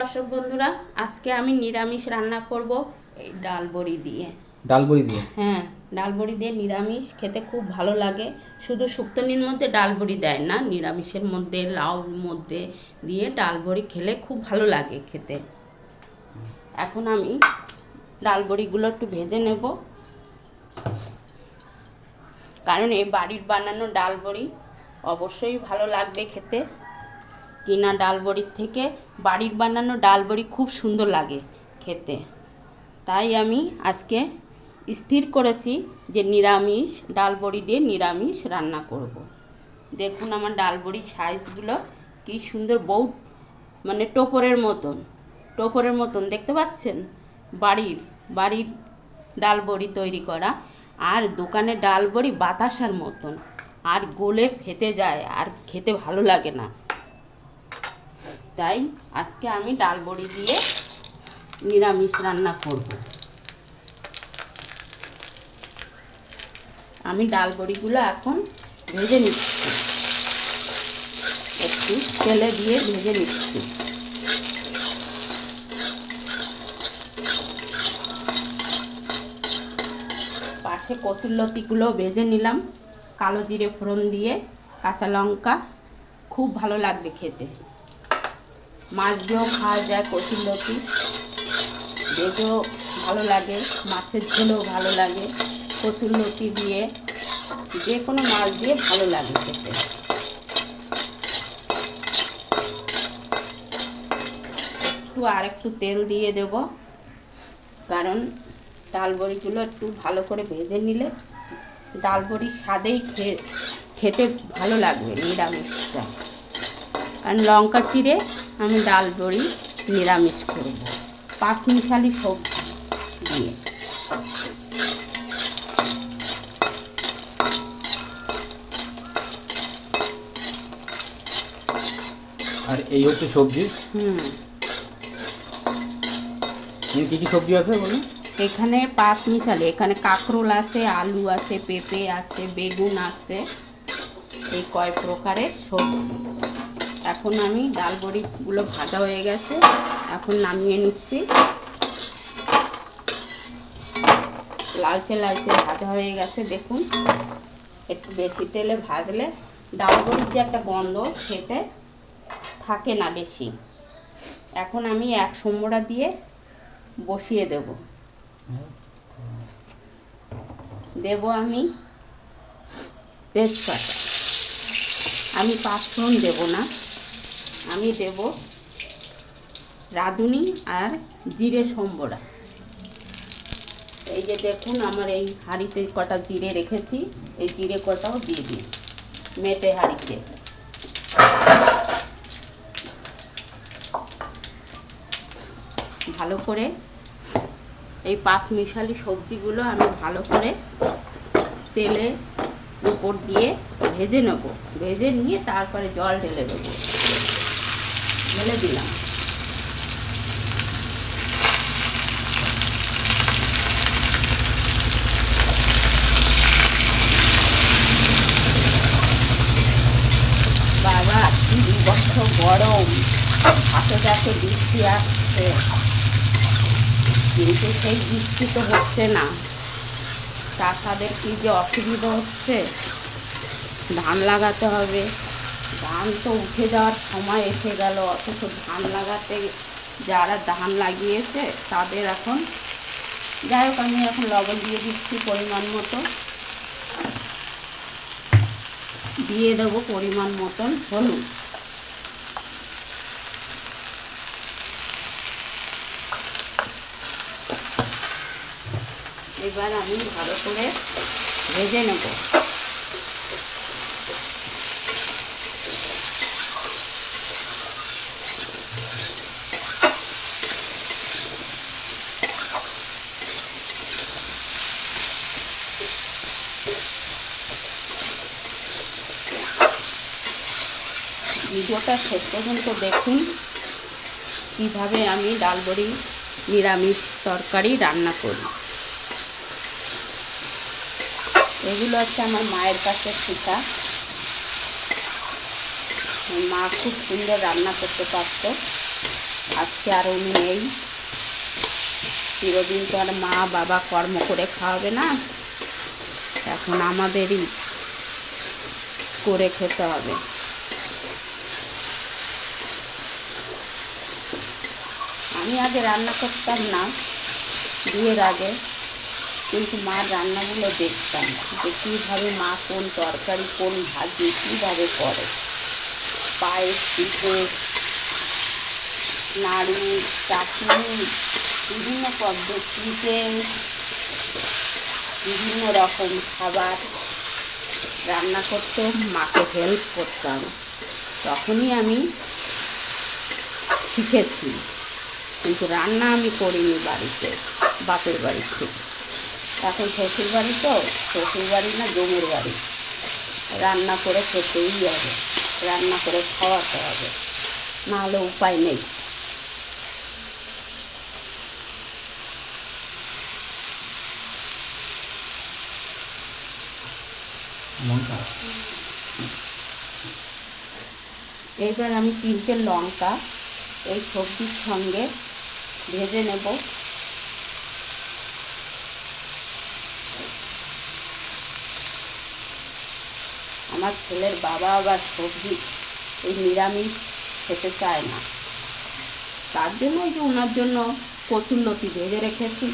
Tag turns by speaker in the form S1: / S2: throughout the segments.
S1: দর্শক বন্ধুরা, আজকে আমি নিরামিষ রান্না করব এই ডাল বড়ি দিয়ে।
S2: ডাল বড়ি দিয়ে?
S1: হ্যাঁ, ডাল বড়ি দিয়ে নিরামিষ খেতে খুব ভালো লাগে। শুধু শুক্তোনির মধ্যে ডাল বড়ি দেয় না, নিরামিষের মধ্যে লাউর মধ্যে দিয়ে ডাল বড়ি খেলে খুব ভালো লাগে খেতে। এখন আমি ডাল বড়িগুলো একটু ভেজে নেব, কারণ এই বাড়ির বানানো ডাল বড়ি অবশ্যই ভালো লাগবে খেতে। কিনা ডাল বড়ির থেকে বাড়ির বানানো ডাল বড়ি খুব সুন্দর লাগে খেতে। তাই আমি আজকে স্থির করেছি যে নিরামিষ ডাল বড়ি দিয়ে নিরামিষ রান্না করব। দেখুন আমার ডাল বড়ির সাইজগুলো কি সুন্দর, মানে টোপরের মতন দেখতে পাচ্ছেন। বাড়ির ডাল বড়ি তৈরি করা, আর দোকানের ডাল বড়ি বাতাসার মতন, আর গলে ফেটে যায়, আর খেতে ভালো লাগে না। তাই আজকে আমি ডাল বড়ি দিয়ে নিরামিষ রান্না করব। আমি ডাল বড়িগুলো এখন ভেজে নিচ্ছি, একটু তেলে দিয়ে ভেজে নিচ্ছি। পাশে কচুরলতিগুলো ভেজে নিলাম, কালো জিরে ফোড়ন দিয়ে, কাঁচা লঙ্কা, খুব ভালো লাগবে খেতে। মাছ দিয়েও খাওয়া যায় কচুরলতি, ভেজেও ভালো লাগে, মাছের ঝোলেও ভালো লাগে। কচুরলতি দিয়ে যে কোনো মাছ দিয়ে ভালো লাগে খেতে। একটু তেল দিয়ে দেব, কারণ ডাল বড়িগুলো একটু ভালো করে ভেজে নিলে ডাল বড়ির স্বাদেই খেতে ভালো লাগবে নিরামিষটা। কারণ লঙ্কা চিড়ে আমি ডাল বড়ি নিরামিষ করব, পাঁচমিশালি সবজি দিয়ে।
S2: আর এই হচ্ছে সবজি। কি কি সবজি আছে বলুন?
S1: এখানে পাঁচমিশালি, এখানে কাঁকরোল আছে, আলু আছে, পেঁপে আছে, বেগুন আছে, এই কয় প্রকারের সবজি। এখন আমি ডাল বড়িগুলো ভাজা হয়ে গেছে, এখন নামিয়ে নিচ্ছি। লালচে লালচে ভাজা হয়ে গেছে দেখুন। একটু বেশি তেলে ভাজলে ডাল বড়ির যে একটা গন্ধ সেটা থাকে না বেশি। এখন আমি এক সম্বরা দিয়ে বসিয়ে দেব আমি তেজপাতা। আমি পাঁচফোড়ন দেব না, আমি দেব রাঁধুনি আর জিরে সম্বরা। এই যে দেখুন আমার এই হাঁড়িতে কটা জিরে রেখেছি, এই জিরে কটাও দিয়ে দিই মেটে হাঁড়িতে। ভালো করে এই পাঁচমিশালি সবজিগুলো আমি ভালো করে তেলে উপর দিয়ে ভেজে নেব। ভেজে নিয়ে তারপরে জল ঢেলে দেবো। ঢেলে দিলাম। বাবা কি বিভৎস গরম, হাতে বৃষ্টি আসছে, কিন্তু সেই বৃষ্টি তো হচ্ছে না। চাষাদের কি যে অসুবিধা হচ্ছে, ধান লাগাতে হবে, ধান তো উঠে যাওয়ার সময় এসে গেল, অথচ ধান লাগাতে যারা ধান লাগিয়েছে তাদের এখন, যাই হোক আমি এখন লবণ দিয়ে দিচ্ছি পরিমাণ মতো, দিয়ে দেবো পরিমাণ মতন হলুদ। এবার আমি ভালো করে ভেজে নেব। ভিডিওটা শেষ পর্যন্ত দেখুন কিভাবে আমি ডাল বড়ি নিরামিষ তরকারি রান্না করি। এগুলো হচ্ছে আমার মায়ের কাছে শেখা। মা খুব সুন্দর রান্না করতে পারত। আজকে আর উনি নেই, চিরদিন তো আর মা বাবা কর্ম করে খাওয়াবে না, এখন আমাদেরই করে খেতে হবে। আমি আগে রান্না করতাম না বিয়ের আগে, কিন্তু মার রান্নাগুলো দেখতাম যে কীভাবে মা কোন তরকারি কোন ভাজি কীভাবে করে, পায়েস পিঠে নাড়ু চাটনি বিভিন্ন পদ্ধতিতে বিভিন্ন রকম খাবার রান্না করতে মাকে হেল্প করতাম, তখনই আমি শিখেছি। কিন্তু রান্না আমি করিনি বাড়িতে, বাপের বাড়ি থেকে। এখন শ্বশুরবাড়ি তো, শ্বশুরবাড়ি না জমের বাড়ি, রান্না করে খেতেই হবে, রান্না করে খাওয়াতে হবে, নাহলে উপায় নেই। এইবার আমি 3টে লঙ্কা এই সবজির সঙ্গে ভেজে নেব। আমার ছেলের বাবা আবার সবজি এই নিরামিষ খেতে চায় না, তার জন্য এই যে ওনার জন্য কচুরলতি ভেজে রেখেছি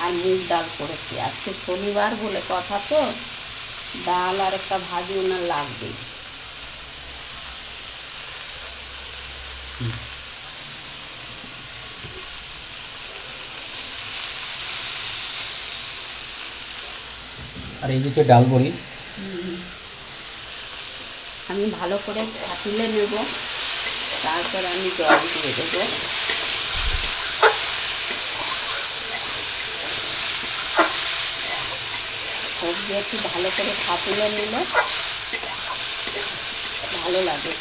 S1: আর মুগ ডাল করেছি। আজকে শনিবার বলে কথা তো, ডাল আর একটা ভাজি ওনার লাগবেই।
S2: আর এই যে ডাল বড়ি
S1: আমি ভালো করে ছাঁটিয়ে নেব, তারপর আমি জল দিয়ে দেবো। সবজি একটু ভালো করে ছাঁটিয়ে নিলে ভালো লাগে।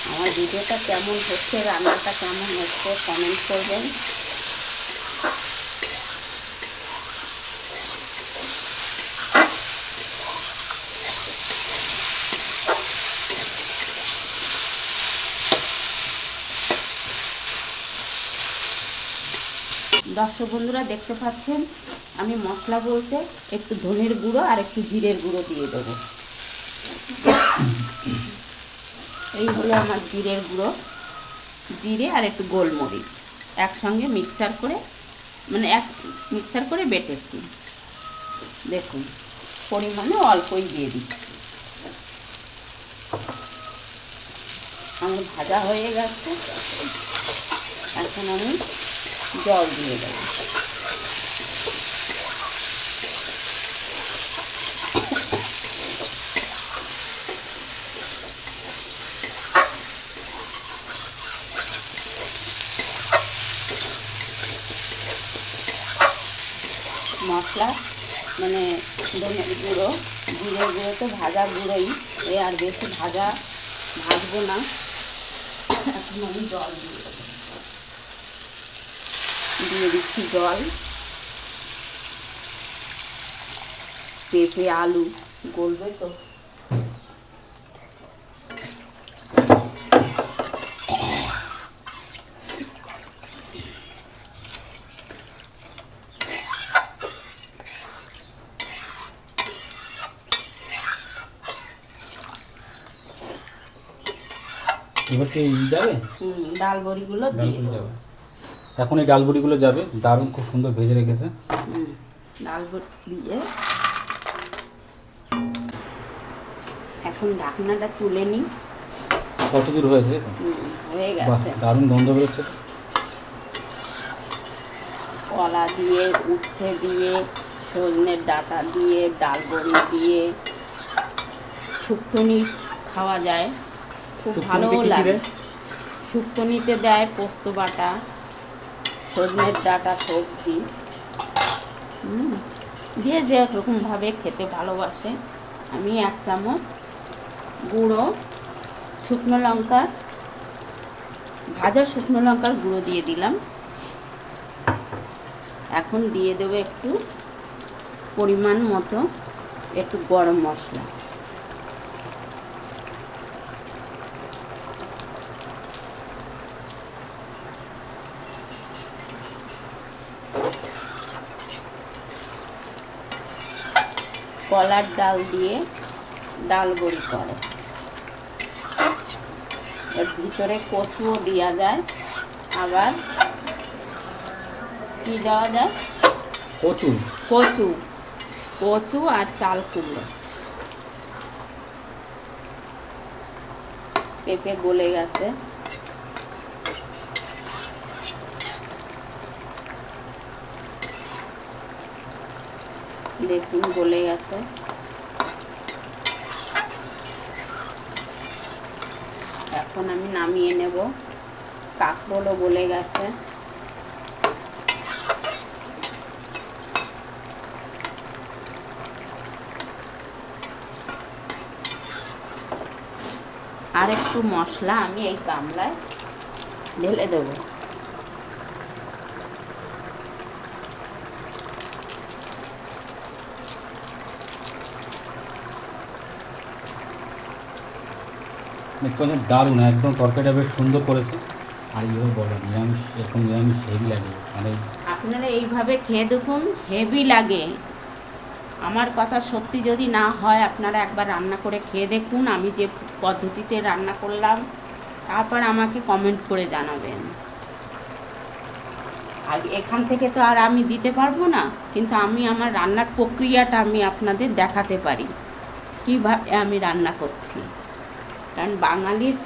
S1: আমার ভিডিওটা কেমন হচ্ছে, রান্নাটা কেমন হচ্ছে কমেন্ট করবেন। দর্শক বন্ধুরা দেখতে পাচ্ছেন আমি মশলা বলতে একটু ধনের গুঁড়ো আর একটু জিরের গুঁড়ো দিয়ে দেবো। এই হলো আমার জিরের গুঁড়ো, জিরে আর একটু গোলমরিচ একসঙ্গে মিক্সার করে মিক্সার করে বেটেছি। দেখুন পরিমাণে অল্পই দিয়ে দিচ্ছি। আমার ভাজা হয়ে গেছে, এখন আমি জল দিয়ে দেবো। মশলা ধনের গুঁড়ো জিরের গুঁড়ো তো ভাজা গুঁড়োই, আর বেশি ভাজবো না। এখন আমি জল দিয়ে দিচ্ছি জল। পেঁপে আলু গলবে তো,
S2: এবার কি যাবে?
S1: ডাল বড়িগুলো দিয়ে দেবো।
S2: এখন এই ডাল বড়িগুলো যাবে, দারুণ খুব সুন্দর ভেজে রেখেছে।
S1: ডাল বড়ি দিয়ে এখন ঢাকনাটা তুলে নিই।
S2: কত দূর হয়েছে?
S1: হয়ে গেছে,
S2: দারুণ গন্ধ বেরোচ্ছে।
S1: কলা দিয়ে উচ্ছে দিয়ে সজনের ডাঁটা দিয়ে ডাল বড়ি দিয়ে শুক্তনি খাওয়া যায়, খুব ভালোও লাগে। শুক্তনিতে দেয় পোস্ত বাটা, সজনের ডাঁটা সবজি দিয়ে যে রকমভাবে খেতে ভালোবাসে। আমি 1 চামচ গুঁড়ো শুকনো লঙ্কার ভাজা শুকনো লঙ্কার গুঁড়ো দিয়ে দিলাম। এখন দিয়ে দেবো একটু পরিমাণ মতো একটু গরম মশলা, কলার ডাল দিয়ে ডাল বড়ি করে। এর ভিতরে কচুও দেওয়া যায়, আবার কি দেওয়া যায়,
S2: কচু
S1: কচু কচু আর চাল কুমড়ো। পেঁপে গলে গেছে, দেখুন গলে গেছে। এখন আমি নামিয়ে নেব। কাঁকরোলও গলে গেছে। আর একটু মশলা আমি এই গামলায় ঢেলে দেবো।
S2: দারুণ, একদম তরকারিটা বেশ সুন্দর করেছে। আর এইভাবে বলো নিরামিষ, এরকম নিরামিষ হেভি লাগে মানে।
S1: আপনারা এইভাবে খেয়ে দেখুন, হেভি লাগে। আমার কথা সত্যি যদি না হয়, আপনারা একবার রান্না করে খেয়ে দেখুন, আমি যে পদ্ধতিতে রান্না করলাম, তারপর আমাকে কমেন্ট করে জানাবেন। আর এখান থেকে তো আর আমি দিতে পারবো না, কিন্তু আমি আমার রান্নার প্রক্রিয়াটা আমি আপনাদের দেখাতে পারি, কীভাবে আমি রান্না করছি। কারণ বাঙালির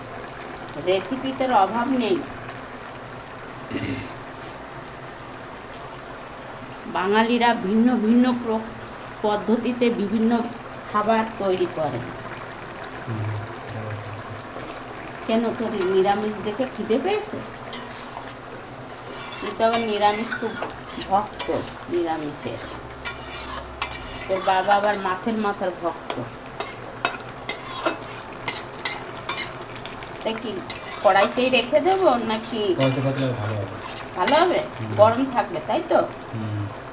S1: রেসিপিতে অভাব নেই। বাঙালিরা ভিন্ন ভিন্ন পদ্ধতিতে বিভিন্ন খাবার তৈরি করে। কেন, তোর নিরামিষ দেখে খিদে পেয়েছে? তুই তো আবার নিরামিষ খুব ভক্ত, নিরামিষের। তোর বাবা আবার মাছের মাথার ভক্ত। তাই কি কড়াইতেই রেখে দেবো নাকি? ভালো হবে, গরম থাকবে, তাই তো?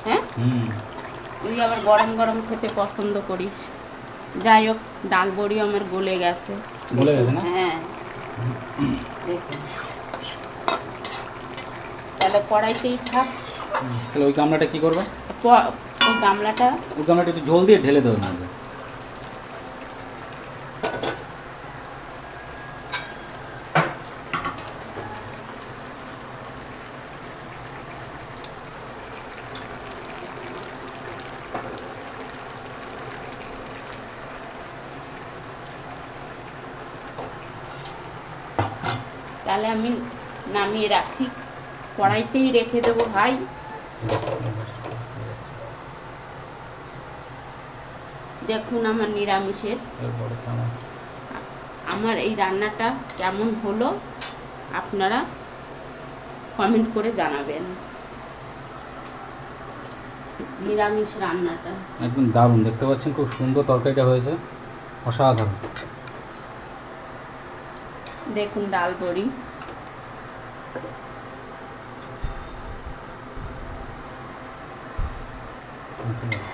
S1: হ্যাঁ, তুই আবার গরম গরম খেতে পছন্দ করিস। যাই হোক, ডাল বড়ি আমার গলে গেছে।
S2: গলে গেছে না?
S1: হ্যাঁ, দেখুন। তাহলে কড়াইতেই থাক।
S2: তাহলে ওই গামলাটা কি করবে?
S1: ওই গামলাটা
S2: একটু ঝোল দিয়ে ঢেলে দেওয়ার মধ্যে।
S1: তাহলে আমি নামিয়ে রাখছি, কড়াইতেই রেখে দেবো ভাই। দেখুন আমার নিরামিষের, আমার এই রান্নাটা কেমন হলো আপনারা কমেন্ট করে জানাবেন। নিরামিষ রান্নাটা
S2: একদম দারুণ, দেখতে পাচ্ছেন খুব সুন্দর তরকারিটা হয়েছে, অসাধারণ।
S1: দেখুন ডাল বড়ি।
S2: ঠিক আছে।